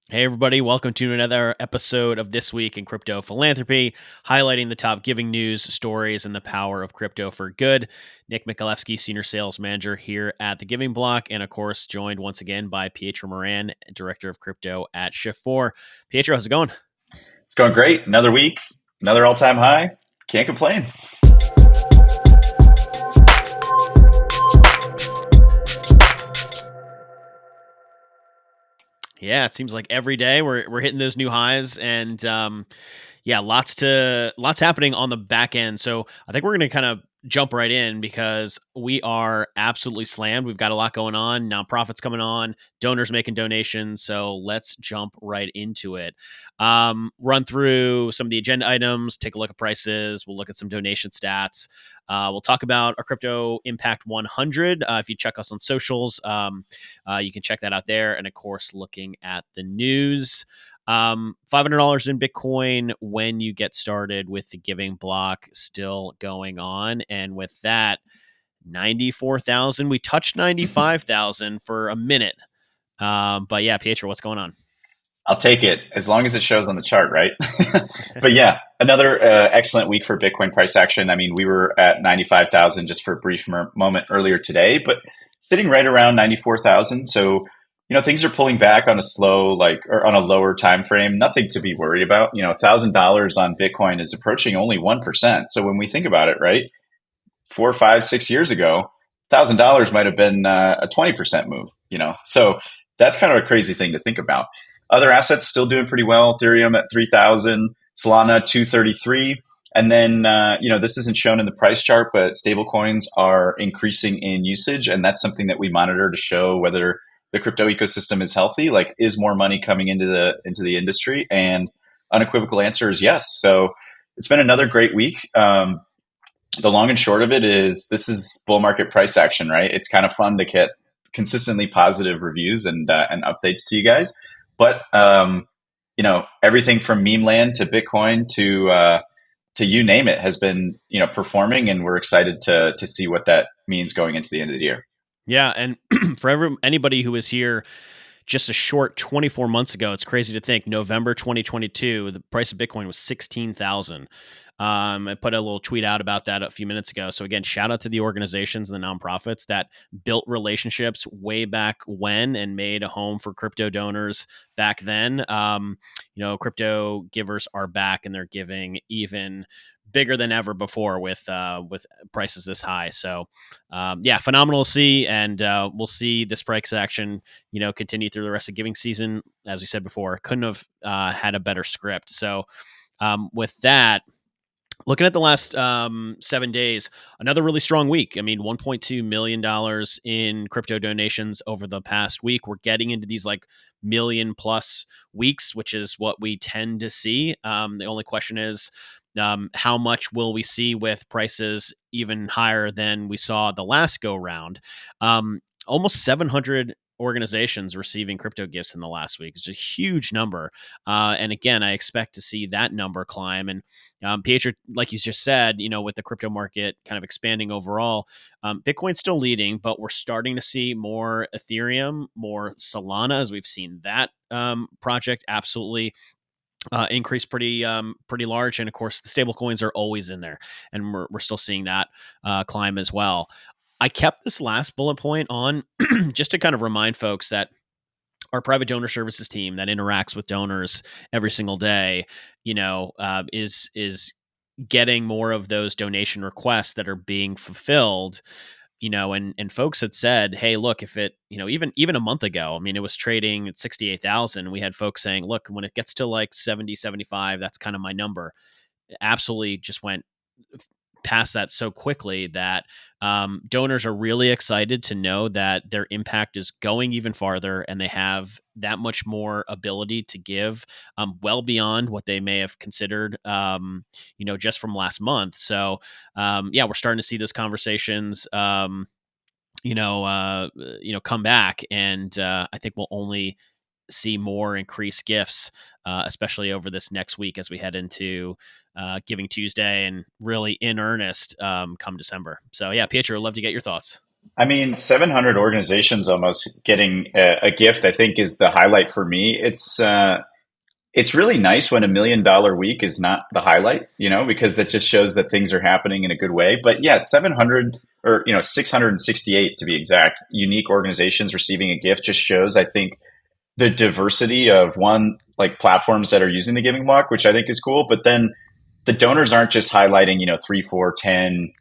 Hey, everybody, welcome to another episode of This Week in Crypto Philanthropy, highlighting the top giving news, stories, and the power of crypto for good. Nick Mikhalevsky, Senior Sales Manager here at The Giving Block, and of course, joined once again by Pietro Moran, Director of Crypto at Shift4. Pietro, how's it going? It's going great. Another week, another all-time high. Can't complain. Yeah, it seems like every day we're hitting those new highs, and yeah, lots happening on the back end. So I think we're going to kind of jump right in because we are absolutely slammed. We've got a lot going on, nonprofits coming on, donors making donations. So let's jump right into it. Run through some of the agenda items, take a look at prices. We'll look at some donation stats. We'll talk about our Crypto Impact 100. If you check us on socials, you can check that out there. And of course, looking at the news. $500 in Bitcoin when you get started with the giving block still going on. And with that, 94,000. We touched 95,000 for a minute. But yeah, Pietro, what's going on? I'll take it as long as it shows on the chart, right? But yeah, another excellent week for Bitcoin price action. I mean, we were at 95,000 just for a brief moment earlier today, but sitting right around 94,000. So, things are pulling back on a slow, or on a lower time frame. Nothing to be worried about. $1,000 on Bitcoin is approaching only 1%. So when we think about it, right, 4, 5, 6 years ago, $1,000 might have been a 20% move. So that's kind of a crazy thing to think about. Other assets still doing pretty well. Ethereum at 3,000, Solana 233. And then, this isn't shown in the price chart, but stablecoins are increasing in usage. And that's something that we monitor to show whether the crypto ecosystem is healthy. Like, is more money coming into the industry? And unequivocal answer is yes. So it's been another great week. The long and short of it is this is bull market price action, right? It's kind of fun to get consistently positive reviews and updates to you guys. But everything from meme land to Bitcoin to you name it has been performing, and we're excited to see what that means going into the end of the year. Yeah, and for anybody who was here just a short 24 months ago, it's crazy to think November 2022, the price of Bitcoin was 16,000. I put a little tweet out about that a few minutes ago. So again, shout out to the organizations and the nonprofits that built relationships way back when and made a home for crypto donors back then. Crypto givers are back and they're giving even bigger than ever before with prices this high. So yeah, phenomenal to see, and we'll see this price action continue through the rest of giving season. As we said before, couldn't have had a better script. So with that, looking at the last 7 days, another really strong week. I mean, $1.2 million in crypto donations over the past week. We're getting into these like million plus weeks, which is what we tend to see. The only question is, how much will we see with prices even higher than we saw the last go round? Almost 700 organizations receiving crypto gifts in the last week. It's a huge number. And again, I expect to see that number climb. And Pietro, like you just said, with the crypto market kind of expanding overall, Bitcoin's still leading, but we're starting to see more Ethereum, more Solana, as we've seen that project absolutely increase pretty large. And of course, the stable coins are always in there, and we're still seeing that climb as well. I kept this last bullet point on just to kind of remind folks that our private donor services team that interacts with donors every single day, is getting more of those donation requests that are being fulfilled. And folks had said, hey, look, if it, even a month ago, I mean, it was trading at 68,000. We had folks saying, look, when it gets to like 70, 75, that's kind of my number. It absolutely just went past that so quickly that donors are really excited to know that their impact is going even farther and they have that much more ability to give well beyond what they may have considered, just from last month. So, yeah, we're starting to see those conversations, come back. And I think we'll only see more increased gifts, especially over this next week as we head into Giving Tuesday and really in earnest come December. So yeah, Pietro, I'd love to get your thoughts. I mean, 700 organizations almost getting a gift, I think, is the highlight for me. It's really nice when $1 million week is not the highlight, because that just shows that things are happening in a good way. But yeah, 700 or 668 to be exact, unique organizations receiving a gift just shows, I think, the diversity of one like platforms that are using the Giving Block, which I think is cool. But then the donors aren't just highlighting, 3, 4, 10,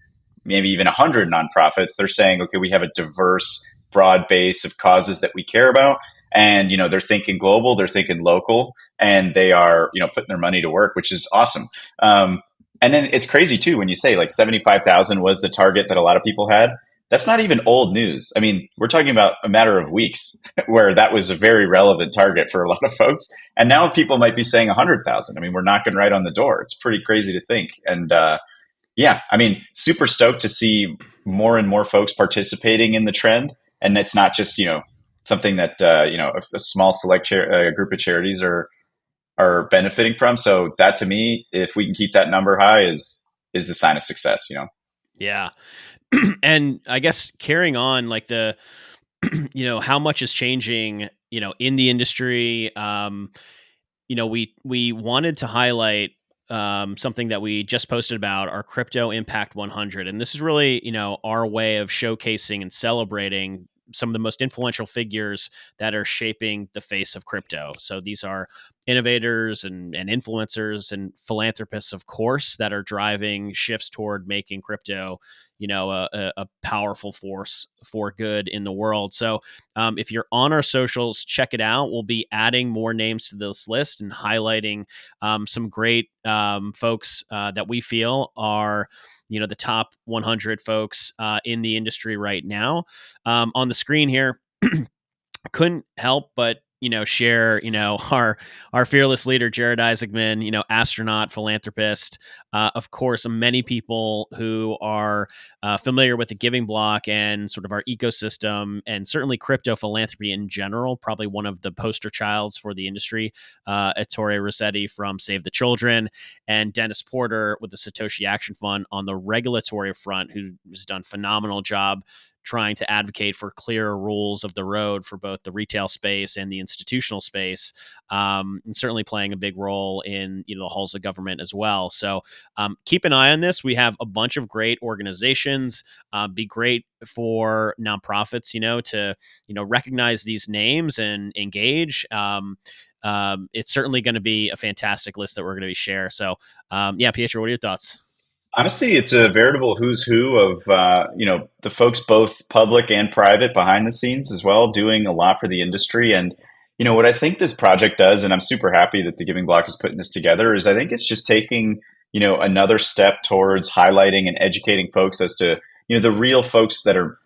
maybe even 100 nonprofits. They're saying, okay, we have a diverse, broad base of causes that we care about. And, they're thinking global, they're thinking local, and they are, putting their money to work, which is awesome. And then it's crazy too, when you say like 75,000 was the target that a lot of people had. That's not even old news. I mean, we're talking about a matter of weeks where that was a very relevant target for a lot of folks. And now people might be saying 100,000. I mean, we're knocking right on the door. It's pretty crazy to think. And, yeah, I mean, super stoked to see more and more folks participating in the trend, and it's not just something that a small select group of charities are benefiting from. So that to me, if we can keep that number high, is the sign of success. Yeah. And I guess carrying on like the how much is changing in the industry. We wanted to highlight something that we just posted about our crypto impact 100, and this is really our way of showcasing and celebrating some of the most influential figures that are shaping the face of crypto. So these are innovators and influencers and philanthropists, of course, that are driving shifts toward making crypto a powerful force for good in the world. So if you're on our socials, check it out. We'll be adding more names to this list and highlighting some great folks that we feel are the top 100 folks in the industry right now. On the screen here, couldn't help but share our fearless leader Jared Isaacman, astronaut, philanthropist, of course many people who are familiar with the Giving Block and sort of our ecosystem, and certainly crypto philanthropy in general, probably one of the poster childs for the industry, Ettore Rossetti from Save the Children, and Dennis Porter with the Satoshi Action Fund on the regulatory front, who's done a phenomenal job trying to advocate for clearer rules of the road for both the retail space and the institutional space, and certainly playing a big role in the halls of government as well. So keep an eye on this. We have a bunch of great organizations. Be great for nonprofits, to recognize these names and engage. It's certainly going to be a fantastic list that we're going to be share. So yeah, Pietro, what are your thoughts? Honestly, it's a veritable who's who of the folks both public and private behind the scenes as well, doing a lot for the industry. And what I think this project does, and I'm super happy that the Giving Block is putting this together, is I think it's just taking another step towards highlighting and educating folks as to the real folks that are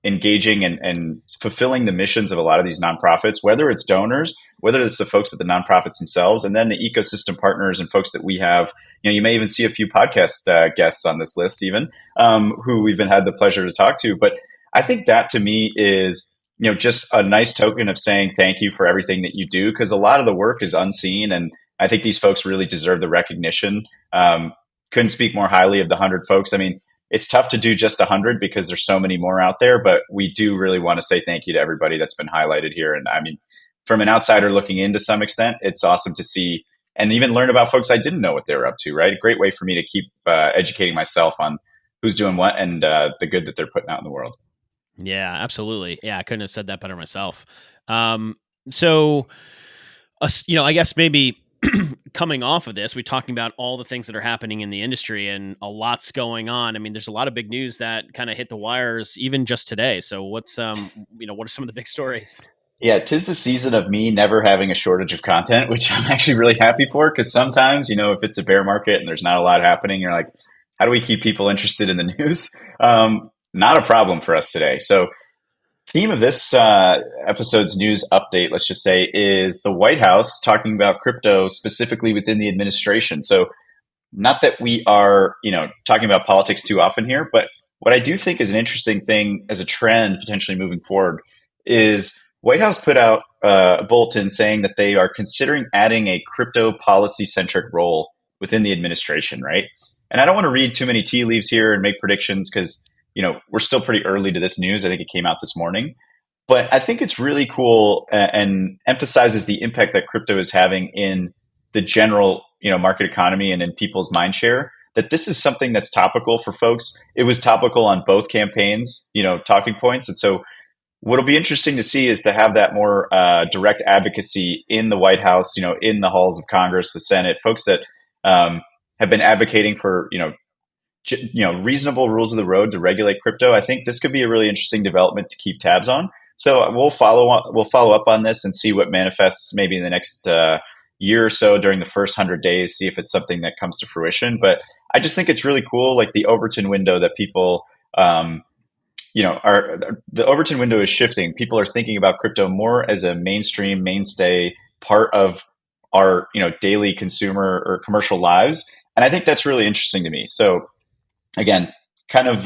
engaging and fulfilling the missions of a lot of these nonprofits, whether it's donors, whether it's the folks at the nonprofits themselves, and then the ecosystem partners and folks that we have. You may even see a few podcast guests on this list, even who we've had the pleasure to talk to. But I think that to me is just a nice token of saying thank you for everything that you do, because a lot of the work is unseen, and I think these folks really deserve the recognition. Couldn't speak more highly of the 100 folks. I mean, it's tough to do just 100 because there's so many more out there, but we do really want to say thank you to everybody that's been highlighted here. And I mean, from an outsider looking in to some extent, it's awesome to see and even learn about folks I didn't know what they were up to, right? A great way for me to keep educating myself on who's doing what and the good that they're putting out in the world. Yeah, absolutely. Yeah, I couldn't have said that better myself. So, I guess maybe coming off of this, we're talking about all the things that are happening in the industry and a lot's going on. I mean, there's a lot of big news that kind of hit the wires even just today. So what's, what are some of the big stories? Yeah, 'tis the season of me never having a shortage of content, which I'm actually really happy for, because sometimes, if it's a bear market and there's not a lot happening, you're like, how do we keep people interested in the news? Not a problem for us today. So theme of this episode's news update, let's just say, is the White House talking about crypto specifically within the administration. So not that we are, talking about politics too often here, but what I do think is an interesting thing as a trend potentially moving forward is White House put out a bulletin saying that they are considering adding a crypto policy centric role within the administration, right? And I don't want to read too many tea leaves here and make predictions because, we're still pretty early to this news. I think it came out this morning. But I think it's really cool and emphasizes the impact that crypto is having in the general, market economy and in people's mind share. That this is something that's topical for folks. It was topical on both campaigns, talking points. And so what'll be interesting to see is to have that more direct advocacy in the White House, in the halls of Congress, the Senate, folks that have been advocating for, reasonable rules of the road to regulate crypto. I think this could be a really interesting development to keep tabs on. So we'll follow up on this and see what manifests maybe in the next year or so during the first 100 days, see if it's something that comes to fruition. But I just think it's really cool, like the Overton window that people, the Overton window is shifting. People are thinking about crypto more as a mainstream mainstay part of our, daily consumer or commercial lives. And I think that's really interesting to me. So again, kind of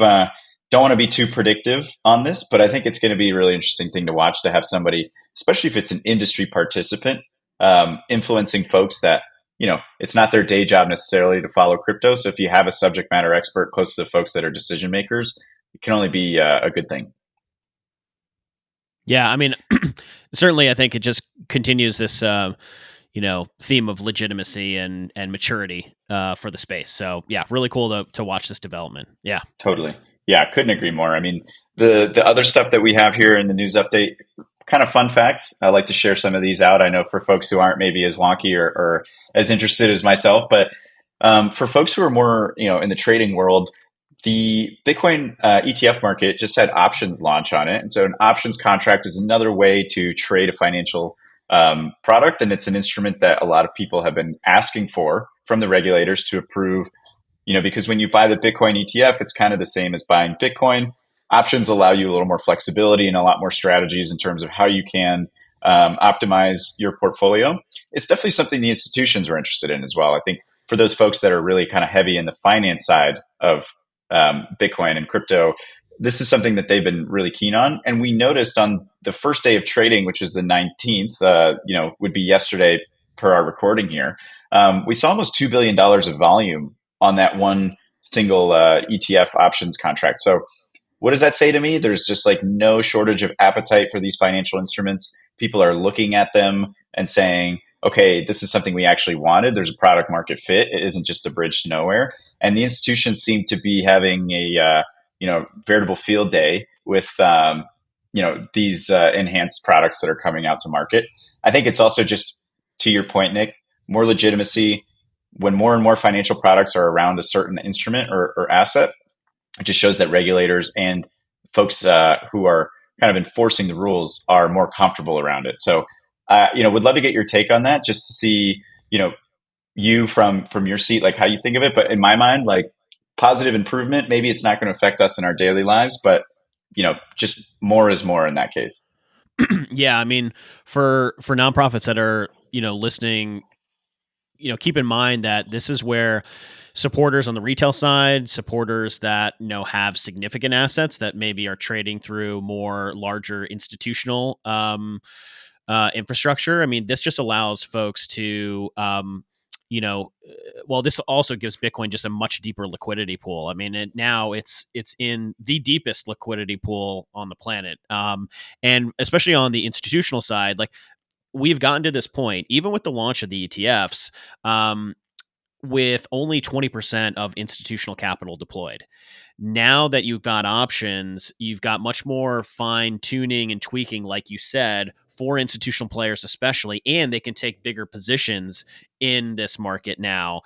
don't want to be too predictive on this, but I think it's going to be a really interesting thing to watch to have somebody, especially if it's an industry participant, influencing folks that, it's not their day job necessarily to follow crypto. So if you have a subject matter expert close to the folks that are decision makers, it can only be a good thing. Yeah, I mean, certainly, I think it just continues this, theme of legitimacy and maturity for the space. So, yeah, really cool to watch this development. Yeah, Totally. Yeah, couldn't agree more. I mean, the other stuff that we have here in the news update, kind of fun facts. I like to share some of these out. I know for folks who aren't maybe as wonky or as interested as myself, but for folks who are more, in the trading world, the Bitcoin ETF market just had options launch on it. And so an options contract is another way to trade a financial product. And it's an instrument that a lot of people have been asking for from the regulators to approve, because when you buy the Bitcoin ETF, it's kind of the same as buying Bitcoin. Options allow you a little more flexibility and a lot more strategies in terms of how you can optimize your portfolio. It's definitely something the institutions are interested in as well. I think for those folks that are really kind of heavy in the finance side of Bitcoin and crypto, this is something that they've been really keen on. And we noticed on the first day of trading, which is the 19th, would be yesterday per our recording here, we saw almost $2 billion of volume on that one single ETF options contract. So what does that say to me? There's just like no shortage of appetite for these financial instruments. People are looking at them and saying, okay, this is something we actually wanted. There's a product market fit. It isn't just a bridge to nowhere. And the institutions seem to be having a, veritable field day with, these enhanced products that are coming out to market. I think it's also just, to your point, Nick, more legitimacy. When more and more financial products are around a certain instrument or asset, it just shows that regulators and folks who are kind of enforcing the rules are more comfortable around it. So, would love to get your take on that, just to see, you from your seat, like how you think of it. But in my mind, like positive improvement. Maybe it's not going to affect us in our daily lives, but just more is more in that case. Yeah, I mean, for nonprofits that are listening, keep in mind that this is where supporters on the retail side, supporters that have significant assets that maybe are trading through more larger institutional infrastructure. I mean, this just allows folks to this also gives Bitcoin just a much deeper liquidity pool. I mean, now it's in the deepest liquidity pool on the planet, and especially on the institutional side, like we've gotten to this point, even with the launch of the ETFs, with only 20% of institutional capital deployed. Now that you've got options, you've got much more fine tuning and tweaking, like you said, for institutional players especially, and they can take bigger positions in this market now.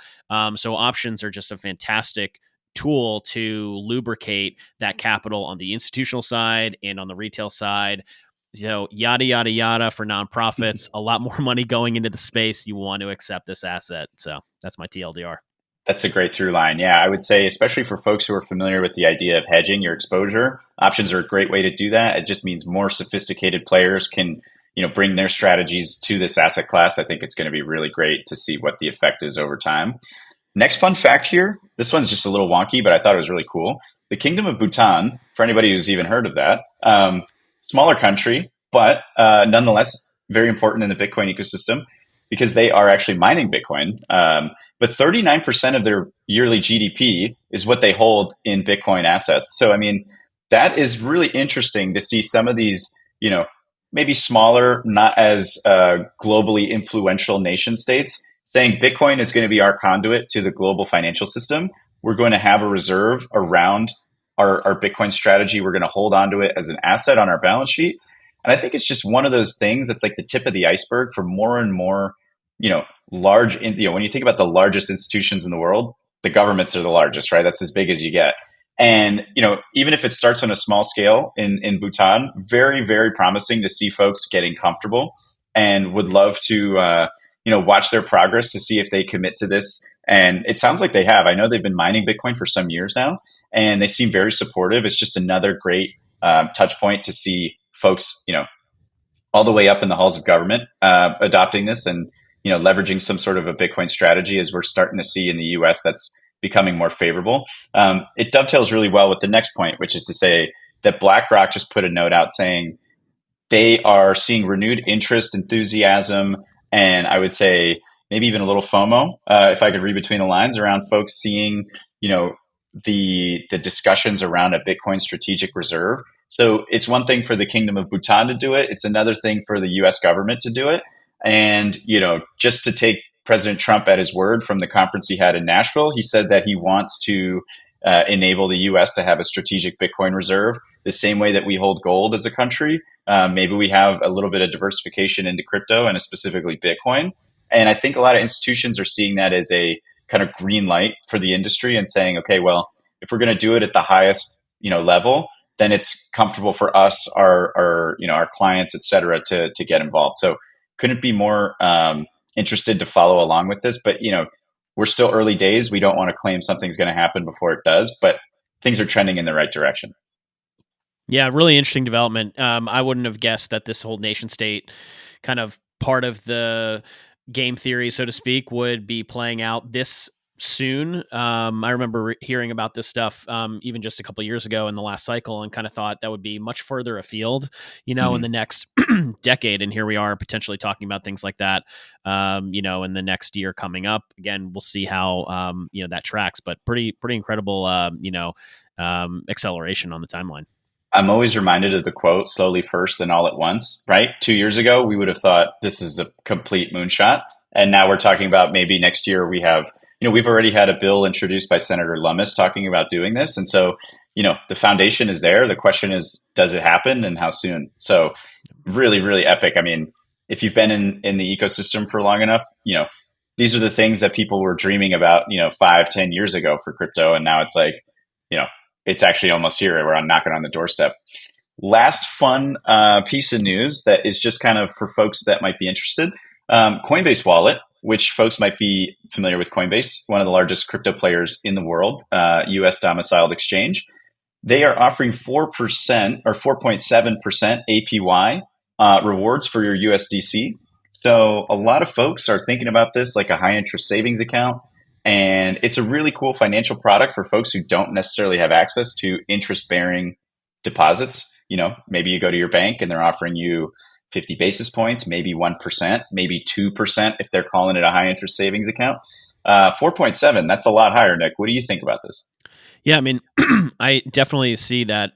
So options are just a fantastic tool to lubricate that capital on the institutional side and on the retail side. Yada, yada, yada for nonprofits, a lot more money going into the space. You want to accept this asset. So that's my TLDR. That's a great through line. Yeah, I would say, especially for folks who are familiar with the idea of hedging your exposure, options are a great way to do that. It just means more sophisticated players can, bring their strategies to this asset class. I think it's going to be really great to see what the effect is over time. Next fun fact here. This one's just a little wonky, but I thought it was really cool. The Kingdom of Bhutan, for anybody who's even heard of that, smaller country, but nonetheless very important in the Bitcoin ecosystem. because they are actually mining Bitcoin. But 39% of their yearly GDP is what they hold in Bitcoin assets. So, I mean, that is really interesting to see some of these, maybe smaller, not as globally influential nation states saying Bitcoin is going to be our conduit to the global financial system. We're going to have a reserve around our Bitcoin strategy. We're going to hold on to it as an asset on our balance sheet. And I think it's just one of those things that's like the tip of the iceberg for more and more, large, when you think about the largest institutions in the world, the governments are the largest, right? That's as big as you get. And, even if it starts on a small scale in Bhutan, very, very promising to see folks getting comfortable, and would love to, watch their progress to see if they commit to this. And it sounds like they have. I know they've been mining Bitcoin for some years now, and they seem very supportive. It's just another great touch point to see folks, all the way up in the halls of government adopting this, and, leveraging some sort of a Bitcoin strategy, as we're starting to see in the US that's becoming more favorable. It dovetails really well with the next point, which is to say that BlackRock just put a note out saying they are seeing renewed interest, enthusiasm, and I would say maybe even a little FOMO, if I could read between the lines, around folks seeing, the discussions around a Bitcoin strategic reserve. So it's one thing for the Kingdom of Bhutan to do it. It's another thing for the US government to do it. And, just to take President Trump at his word from the conference he had in Nashville, he said that he wants to enable the US to have a strategic Bitcoin reserve the same way that we hold gold as a country. Maybe we have a little bit of diversification into crypto, and specifically Bitcoin. And I think a lot of institutions are seeing that as a kind of green light for the industry, and saying, okay, well, if we're going to do it at the highest, level, then it's comfortable for us, our clients, et cetera, to get involved. So couldn't be more interested to follow along with this. But, we're still early days. We don't want to claim something's going to happen before it does, but things are trending in the right direction. Yeah, really interesting development. I wouldn't have guessed that this whole nation state kind of part of the game theory, so to speak, would be playing out this soon. I remember hearing about this stuff even just a couple of years ago in the last cycle, and kind of thought that would be much further afield, in the next decade. And here we are potentially talking about things like that, in the next year coming up. Again, we'll see how, that tracks, but pretty incredible, acceleration on the timeline. I'm always reminded of the quote, slowly first and all at once, right? 2 years ago, we would have thought this is a complete moonshot. And now we're talking about maybe next year we have, we've already had a bill introduced by Senator Lummis talking about doing this. And so, the foundation is there. The question is, does it happen, and how soon? So really, really epic. I mean, if you've been in the ecosystem for long enough, these are the things that people were dreaming about, 5, 10 years ago for crypto. And now it's like, it's actually almost here. We're knocking on the doorstep. Last fun piece of news that is just kind of for folks that might be interested. Coinbase Wallet, which folks might be familiar with. Coinbase, one of the largest crypto players in the world, US domiciled exchange. They are offering 4% or 4.7% APY rewards for your USDC. So a lot of folks are thinking about this like a high interest savings account. And it's a really cool financial product for folks who don't necessarily have access to interest bearing deposits. Maybe you go to your bank and they're offering you 50 basis points, maybe 1%, maybe 2% if they're calling it a high interest savings account. 4.7, that's a lot higher, Nick. What do you think about this? Yeah, I mean, I definitely see that.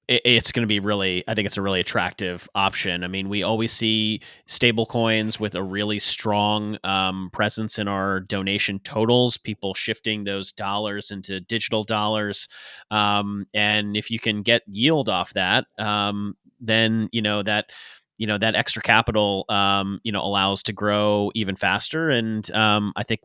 It's going to be I think it's a really attractive option. I mean, we always see stable coins with a really strong presence in our donation totals, people shifting those dollars into digital dollars. And if you can get yield off that, then, that extra capital, allows to grow even faster. And I think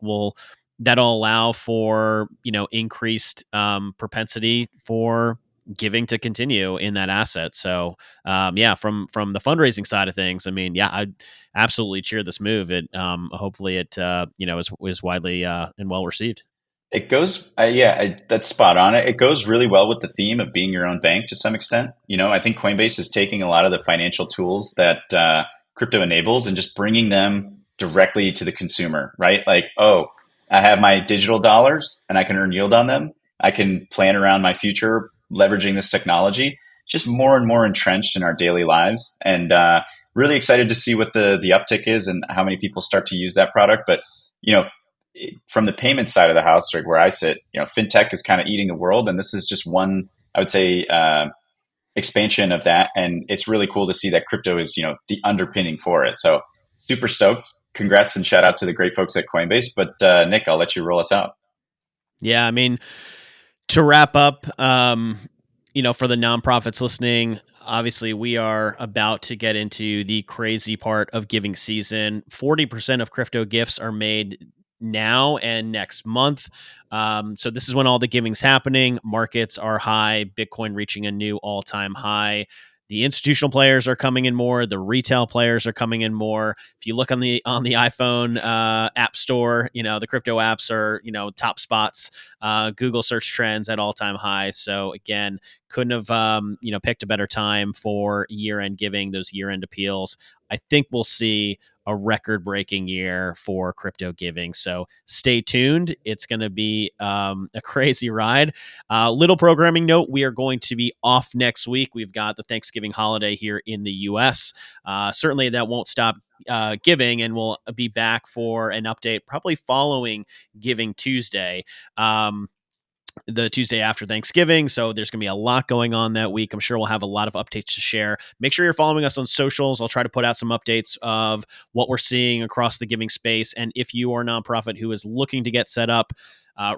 that'll allow for, increased propensity for giving to continue in that asset. So, from the fundraising side of things, I mean, I'd absolutely cheer this move. Hopefully it, is widely and well received. It goes, that's spot on. It goes really well with the theme of being your own bank to some extent. I think Coinbase is taking a lot of the financial tools that crypto enables and just bringing them directly to the consumer, right? Like, oh, I have my digital dollars and I can earn yield on them. I can plan around my future leveraging this technology, just more and more entrenched in our daily lives. And really excited to see what the uptick is and how many people start to use that product. But you know, from the payment side of the house, like where I sit, fintech is kind of eating the world, and this is just one, I would say, expansion of that. And it's really cool to see that crypto is, the underpinning for it. So super stoked. Congrats and shout out to the great folks at Coinbase. But Nick, I'll let you roll us out. Yeah, I mean, to wrap up, for the nonprofits listening, obviously we are about to get into the crazy part of giving season. 40% of crypto gifts are made now and next month. So this is when all the giving's happening. Markets are high, Bitcoin reaching a new all-time high. The institutional players are coming in more. The retail players are coming in more. If you look on the iPhone app store, the crypto apps are top spots. Google search trends at all time high. So again, couldn't have picked a better time for year end giving. Those year end appeals. I think we'll see a record breaking year for crypto giving. So stay tuned. It's going to be a crazy ride. Little programming note, we are going to be off next week. We've got the Thanksgiving holiday here in the US. Certainly that won't stop giving, and we'll be back for an update probably following Giving Tuesday. The Tuesday after Thanksgiving. So there's going to be a lot going on that week. I'm sure we'll have a lot of updates to share. Make sure you're following us on socials. I'll try to put out some updates of what we're seeing across the giving space. And if you are a nonprofit who is looking to get set up,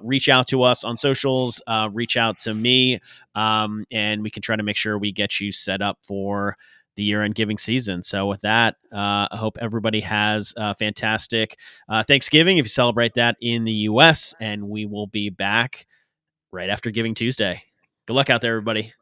reach out to us on socials, reach out to me, and we can try to make sure we get you set up for the year-end giving season. So with that, I hope everybody has a fantastic Thanksgiving if you celebrate that in the U.S., and we will be back right after Giving Tuesday. Good luck out there, everybody.